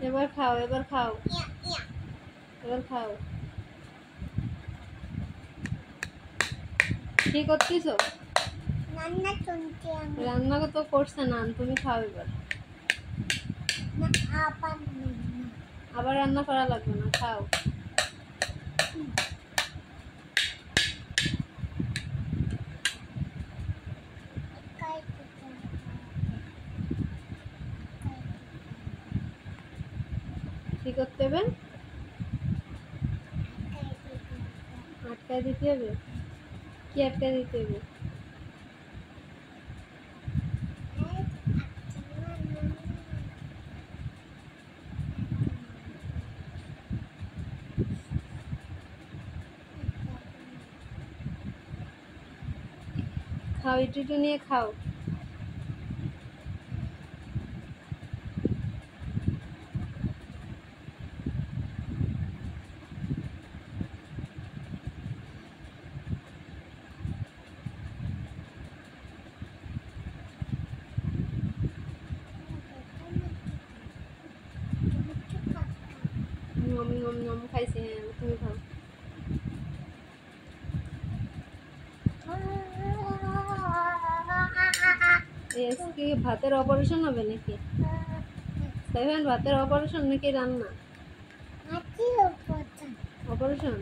এবার খাও, এবার খাও, এবার খাও। কি করতেছো? রান্না শুনছি আমি। রান্না তো করছে না, তুমি খাও এবার। আবার রান্না করা লাগবে না, খাও। কি করতে হবে? আটকায় দিতে হবে। কি আটকায় দিতে হবে? খাও, একটু নিয়ে খাও। নম নম নম খাইছি, হ্যাঁ তুমি খাও। আজকে ভাতের অপারেশন হবে নাকি? ভাতের অপারেশন নাকি রান্না? অপারেশন।